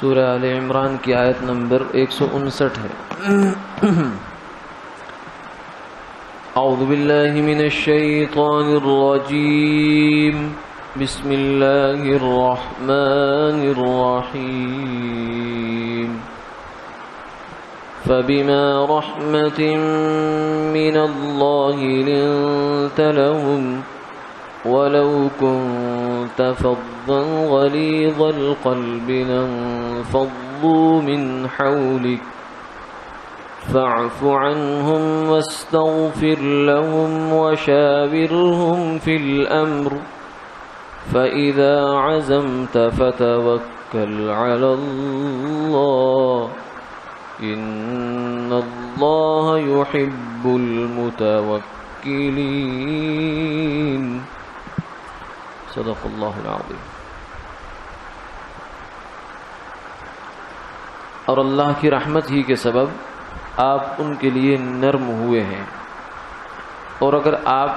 سورہ آل عمران کی آیت نمبر 159 ہے۔ اعوذ باللہ من الشیطان الرجیم، بسم اللہ الرحمن الرحیم۔ فبما رحمة من الله لنت لهم ولو كنت فظا غليظ القلب لانفضوا من حولك فاعف عنهم واستغفر لهم وشاورهم في الأمر فإذا عزمت فتوكل على الله إن الله يحب المتوكلين۔ صدق اللہ العظیم۔ اور اللہ کی رحمت ہی کے سبب آپ ان کے لیے نرم ہوئے ہیں، اور اگر آپ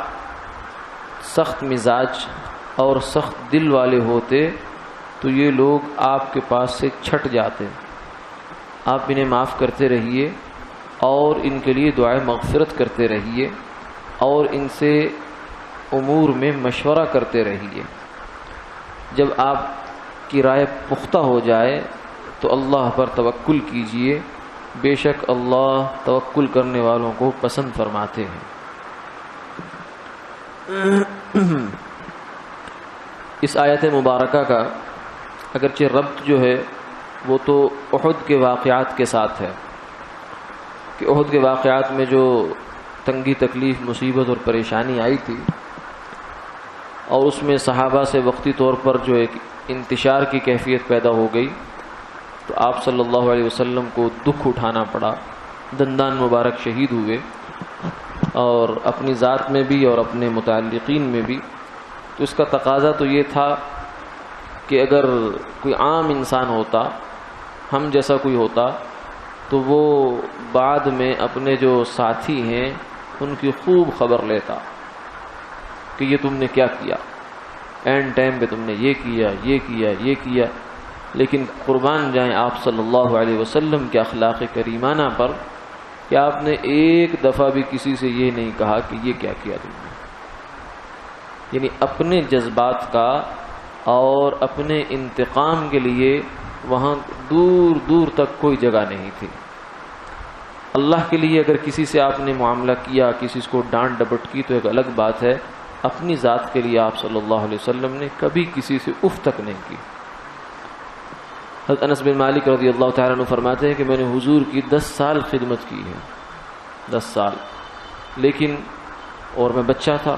سخت مزاج اور سخت دل والے ہوتے تو یہ لوگ آپ کے پاس سے چھٹ جاتے۔ آپ انہیں معاف کرتے رہیے اور ان کے لیے دعائے مغفرت کرتے رہیے اور ان سے امور میں مشورہ کرتے رہیے۔ جب آپ کی رائے پختہ ہو جائے تو اللہ پر توکل کیجئے، بے شک اللہ توکل کرنے والوں کو پسند فرماتے ہیں۔ اس آیت مبارکہ کا اگرچہ ربط جو ہے وہ تو احد کے واقعات کے ساتھ ہے کہ احد کے واقعات میں جو تنگی تکلیف مصیبت اور پریشانی آئی تھی اور اس میں صحابہ سے وقتی طور پر جو ایک انتشار کی کیفیت پیدا ہو گئی تو آپ صلی اللہ علیہ وسلم کو دکھ اٹھانا پڑا، دندان مبارک شہید ہوئے، اور اپنی ذات میں بھی اور اپنے متعلقین میں بھی۔ تو اس کا تقاضا تو یہ تھا کہ اگر کوئی عام انسان ہوتا، ہم جیسا کوئی ہوتا، تو وہ بعد میں اپنے جو ساتھی ہیں ان کی خوب خبر لیتا کہ یہ تم نے کیا کیا، اینڈ ٹائم پہ تم نے یہ کیا یہ کیا یہ کیا۔ لیکن قربان جائیں آپ صلی اللہ علیہ وسلم کے اخلاق کریمانہ پر کہ آپ نے ایک دفعہ بھی کسی سے یہ نہیں کہا کہ یہ کیا کیا تم نے، یعنی اپنے جذبات کا اور اپنے انتقام کے لیے وہاں دور دور تک کوئی جگہ نہیں تھی۔ اللہ کے لیے اگر کسی سے آپ نے معاملہ کیا، کسی کو ڈانٹ ڈپٹ کی تو ایک الگ بات ہے، اپنی ذات کے لیے آپ صلی اللہ علیہ وسلم نے کبھی کسی سے اف تک نہیں کی۔ حضرت انس بن مالک رضی اللہ تعالیٰ عنہ فرماتے ہیں کہ میں نے حضور کی 10 سال خدمت کی ہے، 10 سال، لیکن اور میں بچہ تھا،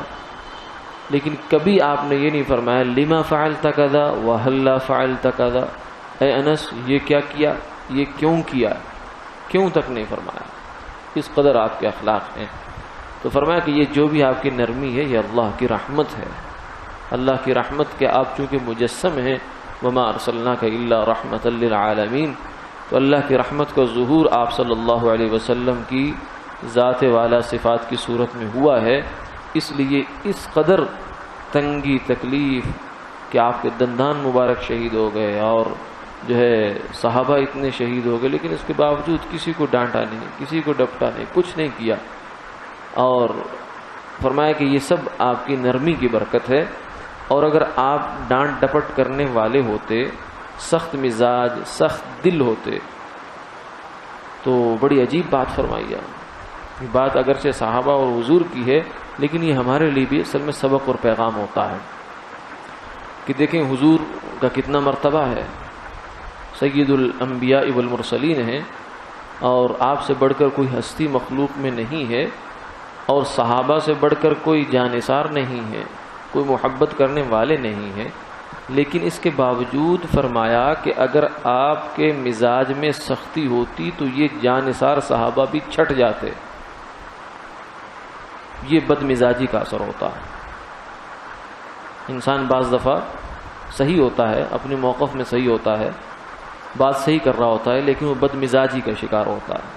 لیکن کبھی آپ نے یہ نہیں فرمایا لما فعلت کذا وہلا فعلت کذا، اے انس یہ کیا کیا، یہ کیوں کیا، کیوں تک نہیں فرمایا۔ اس قدر آپ کے اخلاق ہیں۔ تو فرمایا کہ یہ جو بھی آپ کی نرمی ہے یہ اللہ کی رحمت ہے، اللہ کی رحمت کے آپ چونکہ مجسم ہیں، وما ارسلناک الا رحمۃ للعالمین، تو اللہ کی رحمت کا ظہور آپ صلی اللہ علیہ وسلم کی ذات والا صفات کی صورت میں ہوا ہے۔ اس لیے اس قدر تنگی تکلیف کہ آپ کے دندان مبارک شہید ہو گئے اور جو ہے صحابہ اتنے شہید ہو گئے، لیکن اس کے باوجود کسی کو ڈانٹا نہیں، کسی کو ڈپٹا نہیں، کچھ نہیں کیا، اور فرمایا کہ یہ سب آپ کی نرمی کی برکت ہے۔ اور اگر آپ ڈانٹ ڈپٹ کرنے والے ہوتے، سخت مزاج سخت دل ہوتے تو بڑی عجیب بات فرمائی ہے۔ یہ بات اگرچہ صحابہ اور حضور کی ہے لیکن یہ ہمارے لیے بھی اصل میں سبق اور پیغام ہوتا ہے کہ دیکھیں حضور کا کتنا مرتبہ ہے، سید الانبیاء والمرسلین ہیں، اور آپ سے بڑھ کر کوئی ہستی مخلوق میں نہیں ہے، اور صحابہ سے بڑھ کر کوئی جانثار نہیں ہے، کوئی محبت کرنے والے نہیں ہیں، لیکن اس کے باوجود فرمایا کہ اگر آپ کے مزاج میں سختی ہوتی تو یہ جانثار صحابہ بھی چھٹ جاتے۔ یہ بد مزاجی کا اثر ہوتا ہے۔ انسان بعض دفعہ صحیح ہوتا ہے، اپنے موقف میں صحیح ہوتا ہے، بات صحیح کر رہا ہوتا ہے، لیکن وہ بد مزاجی کا شکار ہوتا ہے،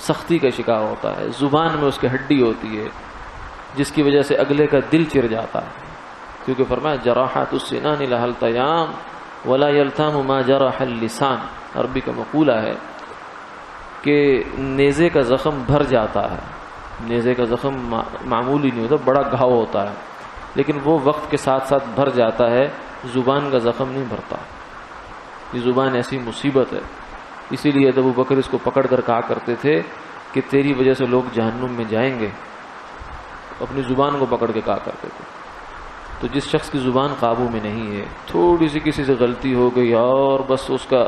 سختی کا شکار ہوتا ہے، زبان میں اس کی ہڈی ہوتی ہے جس کی وجہ سے اگلے کا دل چر جاتا ہے، کیونکہ فرمایا جراحات السنان لها التیام، ولا یلتام ما جرح اللسان، عربی کا مقولہ ہے کہ نیزے کا زخم بھر جاتا ہے. نیزے کا زخم معمولی نہیں ہوتا، بڑا گھاؤ ہوتا ہے، لیکن وہ وقت کے ساتھ ساتھ بھر جاتا ہے. زبان کا زخم نہیں بھرتا. یہ زبان ایسی مصیبت ہے. اسی لیے ابو بکر اس کو پکڑ کر کہا کرتے تھے کہ تیری وجہ سے لوگ جہنم میں جائیں گے. اپنی زبان کو پکڑ کے کہا کرتے تھے. تو جس شخص کی زبان قابو میں نہیں ہے، تھوڑی سی کسی سے غلطی ہو گئی اور بس اس کا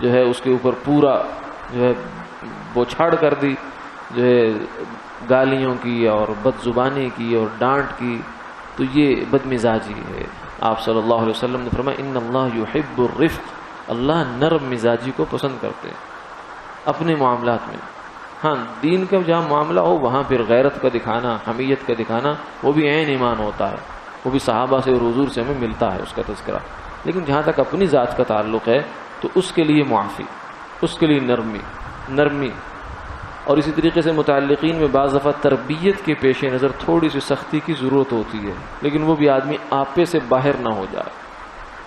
جو ہے اس کے اوپر پورا جو ہے بوچھاڑ کر دی، جو ہے گالیوں کی اور بد زبانی کی اور ڈانٹ کی، تو یہ بد مزاجی ہے. آپ صلی اللہ علیہ وسلم نے فرمایا ان اللہ یحب الرفق، اللہ نرم مزاجی کو پسند کرتے ہیں اپنے معاملات میں. ہاں دین کا جہاں معاملہ ہو وہاں پھر غیرت کا دکھانا، حمیت کا دکھانا، وہ بھی عین ایمان ہوتا ہے، وہ بھی صحابہ سے اور حضور سے ہمیں ملتا ہے اس کا تذکرہ. لیکن جہاں تک اپنی ذات کا تعلق ہے تو اس کے لیے معافی، اس کے لیے نرمی. اور اسی طریقے سے متعلقین میں بعض دفعہ تربیت کے پیش نظر تھوڑی سی سختی کی ضرورت ہوتی ہے، لیکن وہ بھی آدمی آپے سے باہر نہ ہو جائے،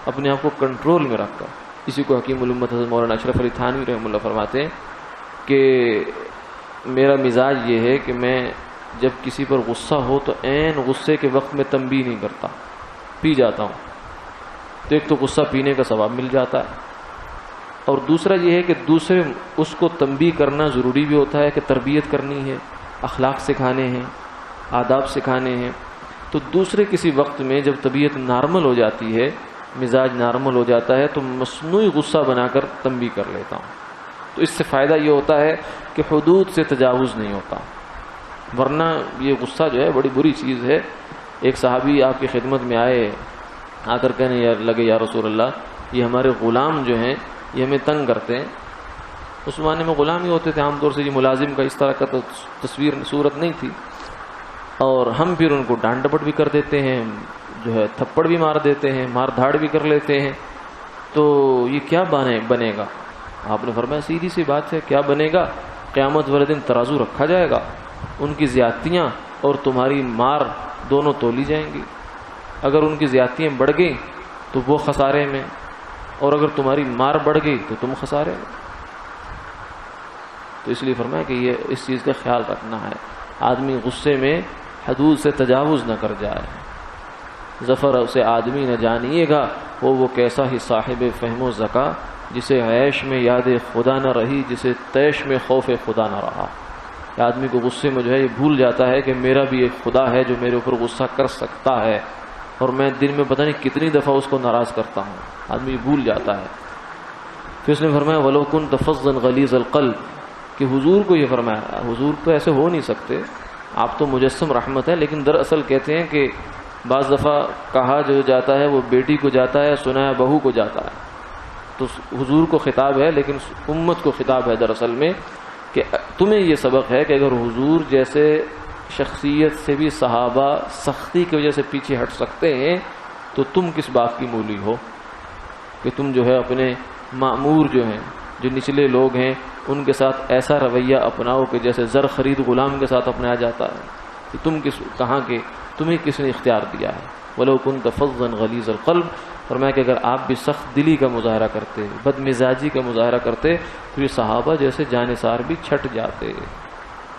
اپنے آپ کو کنٹرول میں رکھ کر. اسی کو حکیم الامت حضرت مولانا اشرف علی تھانوی رحمہ اللہ فرماتے ہیں کہ میرا مزاج یہ ہے کہ میں جب کسی پر غصہ ہو تو عین غصے کے وقت میں تنبیہ نہیں کرتا، پی جاتا ہوں. تو ایک تو غصہ پینے کا ثواب مل جاتا ہے، اور دوسرا یہ ہے کہ دوسرے اس کو تنبیہ کرنا ضروری بھی ہوتا ہے کہ تربیت کرنی ہے، اخلاق سکھانے ہیں، آداب سکھانے ہیں. تو دوسرے کسی وقت میں جب طبیعت نارمل ہو جاتی ہے، مزاج نارمل ہو جاتا ہے، تو مصنوعی غصہ بنا کر تنبیہ کر لیتا ہوں. تو اس سے فائدہ یہ ہوتا ہے کہ حدود سے تجاوز نہیں ہوتا، ورنہ یہ غصہ جو ہے بڑی بری چیز ہے. ایک صحابی آپ کی خدمت میں آ کر کہنے لگے یا رسول اللہ، یہ ہمارے غلام جو ہیں یہ ہمیں تنگ کرتے ہیں. اس زمانے میں غلام ہی ہوتے تھے عام طور سے، یہ ملازم کا اس طرح کا تصویر صورت نہیں تھی، اور ہم پھر ان کو ڈانٹ ڈپٹ بھی کر دیتے ہیں، جو ہے تھپڑ بھی مار دیتے ہیں، مار دھاڑ بھی کر لیتے ہیں. تو یہ کیا بنے گا؟ آپ نے فرمایا سیدھی سی بات ہے، کیا بنے گا؟ قیامت والے دن ترازو رکھا جائے گا، ان کی زیادتیاں اور تمہاری مار دونوں تولی جائیں گی. اگر ان کی زیادتیاں بڑھ گئیں تو وہ خسارے میں، اور اگر تمہاری مار بڑھ گئی تو تم خسارے میں. تو اس لیے فرمایا کہ یہ اس چیز کا خیال رکھنا ہے، آدمی غصے میں حدود سے تجاوز نہ کر جائے. ظفر اسے آدمی نہ جانیے گا، وہ کیسا ہی صاحب فہم و ذکا، جسے عیش میں یاد خدا نہ رہی، جسے تیش میں خوف خدا نہ رہا. آدمی کو غصے میں جو ہے یہ بھول جاتا ہے کہ میرا بھی ایک خدا ہے جو میرے اوپر غصہ کر سکتا ہے، اور میں دن میں پتہ نہیں کتنی دفعہ اس کو ناراض کرتا ہوں. آدمی بھول جاتا ہے. پھر اس نے فرمایا وَلَوْ كُنْتَ فَظًّا غَلِيظَ الْقَلْبِ، کہ حضور کو یہ فرمایا، حضور تو ایسے ہو نہیں سکتے، آپ تو مجسم رحمت ہے، لیکن دراصل کہتے ہیں کہ بعض دفعہ کہا جو جاتا ہے وہ بیٹی کو جاتا ہے، سنایا بہو کو جاتا ہے. تو حضور کو خطاب ہے لیکن امت کو خطاب ہے دراصل میں، کہ تمہیں یہ سبق ہے کہ اگر حضور جیسے شخصیت سے بھی صحابہ سختی کی وجہ سے پیچھے ہٹ سکتے ہیں تو تم کس بات کی مولی ہو کہ تم جو ہے اپنے مأمور جو ہیں، جو نچلے لوگ ہیں، ان کے ساتھ ایسا رویہ اپناؤ کہ جیسے زر خرید غلام کے ساتھ اپنایا جاتا ہے. کہ تم کہاں کے، تمہیں کس نے اختیار دیا ہے؟ وَلَوْ كُنْتَ فَظًّا غَلِيظَ الْقَلْبِ، فرمایا کہ اگر آپ بھی سخت دلی کا مظاہرہ کرتے، بد مزاجی کا مظاہرہ کرتے، تو یہ صحابہ جیسے جانثار بھی چھٹ جاتے.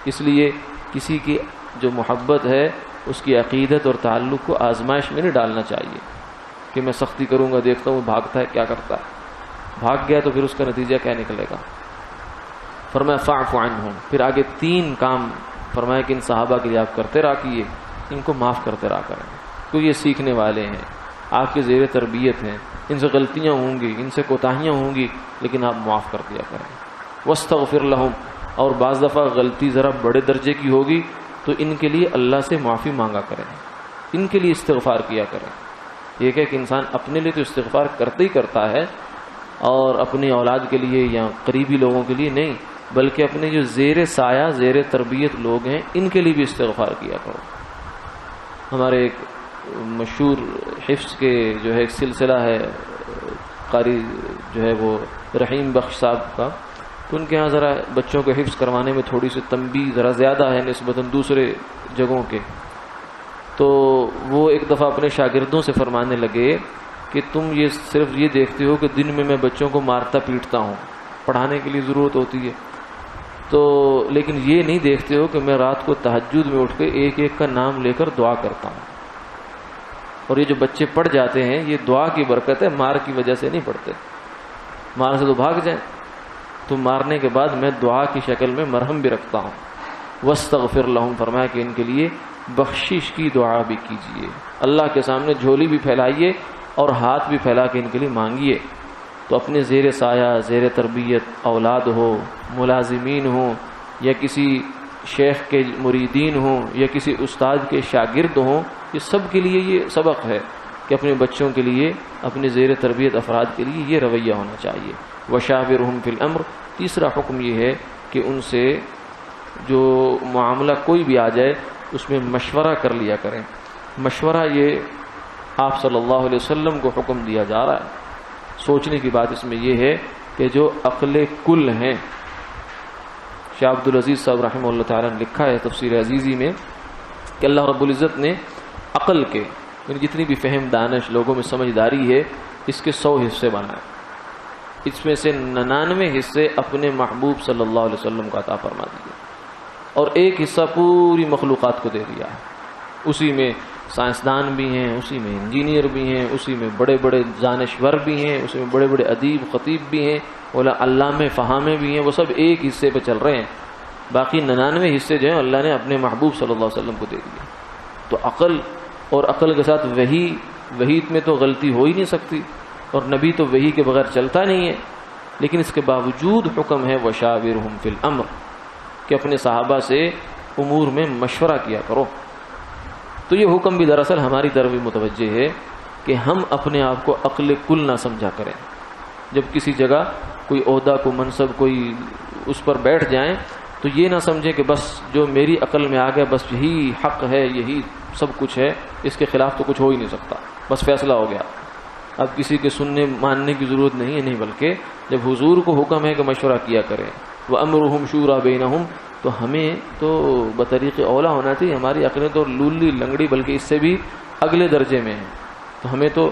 اس لیے کسی کی جو محبت ہے اس کی عقیدت اور تعلق کو آزمائش میں نہیں ڈالنا چاہیے کہ میں سختی کروں گا، دیکھتا ہوں بھاگتا ہے کیا کرتا ہے. بھاگ گیا تو پھر اس کا نتیجہ کیا نکلے گا؟ فرمایا فاعف عنہم. پھر آگے 3 کام فرمایا کہ ان صحابہ کے لیے آپ کرتے رہا کیے، ان کو معاف کرتے رہا کریں، کیونکہ یہ سیکھنے والے ہیں، آپ کے زیر تربیت ہیں، ان سے غلطیاں ہوں گی، ان سے کوتاہیاں ہوں گی، لیکن آپ معاف کر دیا کریں. واستغفر لہم، اور بعض دفعہ غلطی ذرا بڑے درجے کی ہوگی تو ان کے لیے اللہ سے معافی مانگا کریں، ان کے لیے استغفار کیا کریں. یہ کہ انسان اپنے لیے تو استغفار کرتے ہی کرتا ہے، اور اپنی اولاد کے لیے یا قریبی لوگوں کے لیے نہیں، بلکہ اپنے جو زیر سایہ زیر تربیت لوگ ہیں ان کے لیے بھی استغفار کیا کرو. ہمارے ایک مشہور حفظ کے جو ہے ایک سلسلہ ہے، قاری جو ہے وہ رحیم بخش صاحب کا، تو ان کے ہاں ذرا بچوں کو حفظ کروانے میں تھوڑی سی تنبیہ ذرا زیادہ ہے نسبتاً دوسرے جگہوں کے. تو وہ ایک دفعہ اپنے شاگردوں سے فرمانے لگے کہ تم یہ صرف یہ دیکھتے ہو کہ دن میں میں بچوں کو مارتا پیٹتا ہوں، پڑھانے کے لیے ضرورت ہوتی ہے، تو لیکن یہ نہیں دیکھتے ہو کہ میں رات کو تہجد میں اٹھ کے ایک ایک کا نام لے کر دعا کرتا ہوں، اور یہ جو بچے پڑھ جاتے ہیں یہ دعا کی برکت ہے، مار کی وجہ سے نہیں پڑھتے، مار سے تو بھاگ جائیں، تو مارنے کے بعد میں دعا کی شکل میں مرہم بھی رکھتا ہوں۔ وَاسْتَغْفِرْ لَهُمْ، فرمایا کہ ان کے لیے بخشش کی دعا بھی کیجئے، اللہ کے سامنے جھولی بھی پھیلائیے اور ہاتھ بھی پھیلا کے ان کے لیے مانگیے۔ تو اپنے زیر سایہ، زیر تربیت اولاد ہو، ملازمین ہوں، یا کسی شیخ کے مریدین ہوں، یا کسی استاد کے شاگرد ہوں، یہ سب کے لیے یہ سبق ہے کہ اپنے بچوں کے لیے، اپنے زیر تربیت افراد کے لیے یہ رویہ ہونا چاہیے۔ وَشَاوِرْهُمْ فِي الْأَمْرِ، تیسرا حکم یہ ہے کہ ان سے جو معاملہ کوئی بھی آ جائے اس میں مشورہ کر لیا کریں۔ مشورہ یہ آپ صلی اللہ علیہ وسلم کو حکم دیا جا رہا ہے۔ سوچنے کی بات اس میں یہ ہے کہ جو عقل کل ہیں، شاہ عبد العزیز صاحب رحمہ اللہ تعالیٰ نے لکھا ہے تفسیر عزیزی میں کہ اللہ رب العزت نے عقل کے جتنی بھی فہم دانش لوگوں میں سمجھداری ہے اس کے 100 حصے بنائے، اس میں سے 99 حصے اپنے محبوب صلی اللہ علیہ وسلم کو عطا فرما دیے، اور ایک حصہ پوری مخلوقات کو دے دیا ہے۔ اسی میں سائنسدان بھی ہیں، اسی میں انجینئر بھی ہیں، اسی میں بڑے بڑے دانشور بھی ہیں، اسی میں بڑے بڑے ادیب خطیب بھی ہیں، علامے فہامے بھی ہیں، وہ سب ایک حصے پہ چل رہے ہیں، باقی 99 حصے جو ہیں اللہ نے اپنے محبوب صلی اللہ علیہ وسلم کو دے دیے۔ تو عقل، اور عقل کے ساتھ وحی میں تو غلطی ہو ہی نہیں سکتی، اور نبی تو وحی کے بغیر چلتا نہیں ہے، لیکن اس کے باوجود حکم ہے وَشَاوِرْهُمْ فِي الْأَمْرِ کہ اپنے صحابہ سے امور میں مشورہ کیا کرو۔ تو یہ حکم بھی دراصل ہماری طرف بھی متوجہ ہے کہ ہم اپنے آپ کو عقل کل نہ سمجھا کریں۔ جب کسی جگہ کوئی عہدہ، کوئی منصب، کوئی اس پر بیٹھ جائیں تو یہ نہ سمجھیں کہ بس جو میری عقل میں آ گیا بس یہی حق ہے، یہی سب کچھ ہے، اس کے خلاف تو کچھ ہو ہی نہیں سکتا، بس فیصلہ ہو گیا، اب کسی کے سننے ماننے کی ضرورت نہیں ہے۔ نہیں، بلکہ جب حضور کو حکم ہے کہ مشورہ کیا کریں، وَأَمْرُهُمْ شُورَى بَيْنَهُمْ، تو ہمیں تو بطریق اولا ہونا چاہیے۔ ہماری عقلیں تو لولی لنگڑی بلکہ اس سے بھی اگلے درجے میں ہیں، تو ہمیں تو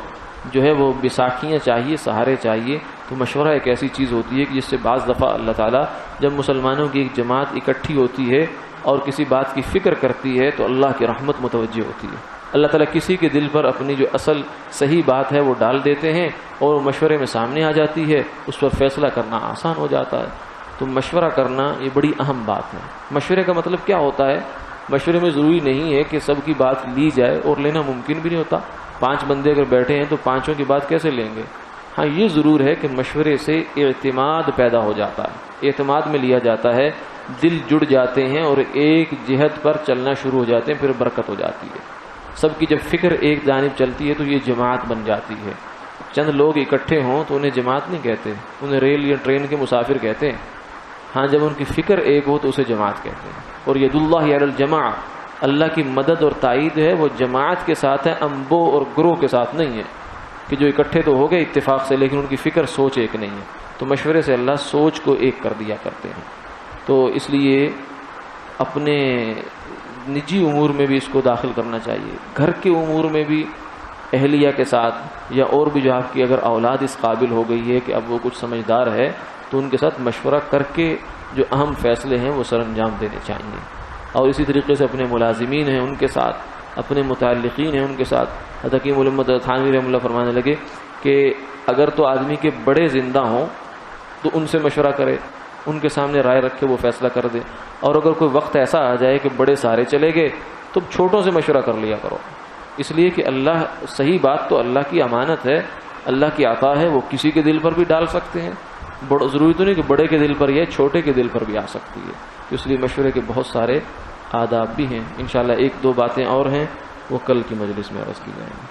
جو ہے وہ بیساکھیاں چاہیے، سہارے چاہیے۔ تو مشورہ ایک ایسی چیز ہوتی ہے کہ جس سے بعض دفعہ اللہ تعالیٰ جب مسلمانوں کی ایک جماعت اکٹھی ہوتی ہے اور کسی بات کی فکر کرتی ہے تو اللہ کی رحمت متوجہ ہوتی ہے۔ اللہ تعالیٰ کسی کے دل پر اپنی جو اصل صحیح بات ہے وہ ڈال دیتے ہیں اور مشورے میں سامنے آ جاتی ہے، اس پر فیصلہ کرنا آسان ہو جاتا ہے۔ تو مشورہ کرنا یہ بڑی اہم بات ہے۔ مشورے کا مطلب کیا ہوتا ہے؟ مشورے میں ضروری نہیں ہے کہ سب کی بات لی جائے، اور لینا ممکن بھی نہیں ہوتا۔ 5 بندے اگر بیٹھے ہیں تو 5 کی بات کیسے لیں گے؟ ہاں، یہ ضرور ہے کہ مشورے سے اعتماد پیدا ہو جاتا ہے، اعتماد میں لیا جاتا ہے، دل جڑ جاتے ہیں اور ایک جہت پر چلنا شروع ہو جاتے ہیں، پھر برکت ہو جاتی ہے۔ سب کی جب فکر ایک جانب چلتی ہے تو یہ جماعت بن جاتی ہے۔ چند لوگ اکٹھے ہوں تو انہیں جماعت نہیں کہتے، انہیں ریل یا ٹرین کے مسافر کہتے ہیں۔ ہاں، جب ان کی فکر ایک ہو تو اسے جماعت کہتے ہیں۔ اور ید اللہ علی الجماع، اللہ کی مدد اور تائید ہے وہ جماعت کے ساتھ ہے، انبو اور گروہ کے ساتھ نہیں ہے کہ جو اکٹھے تو ہو گئے اتفاق سے لیکن ان کی فکر سوچ ایک نہیں ہے۔ تو مشورے سے اللہ سوچ کو ایک کر دیا کرتے ہیں۔ تو اس لیے اپنے نجی امور میں بھی اس کو داخل کرنا چاہیے، گھر کے امور میں بھی اہلیہ کے ساتھ، یا اور بھی جو آپ کی اگر اولاد اس قابل ہو گئی ہے کہ اب وہ کچھ سمجھدار ہے تو ان کے ساتھ مشورہ کر کے جو اہم فیصلے ہیں وہ سر انجام دینے چاہیے۔ اور اسی طریقے سے اپنے ملازمین ہیں ان کے ساتھ، اپنے متعلقین ہیں ان کے ساتھ۔ حکیم علمت تھانوی رحمہ اللہ فرمانے لگے کہ اگر تو آدمی کے بڑے زندہ ہوں تو ان سے مشورہ کرے، ان کے سامنے رائے رکھے، وہ فیصلہ کر دے، اور اگر کوئی وقت ایسا آ جائے کہ بڑے سارے چلے گئے تو چھوٹوں سے مشورہ کر لیا کرو، اس لیے کہ اللہ صحیح بات تو اللہ کی امانت ہے، اللہ کی عطا ہے، وہ کسی کے دل پر بھی ڈال سکتے ہیں، ضروری تو نہیں کہ بڑے کے دل پر یا چھوٹے کے دل پر بھی آ سکتی ہے۔ اس لیے مشورے کے بہت سارے آداب بھی ہیں۔ انشاءاللہ 1-2 باتیں اور ہیں وہ کل کی مجلس میں عرض کی جائیں گی۔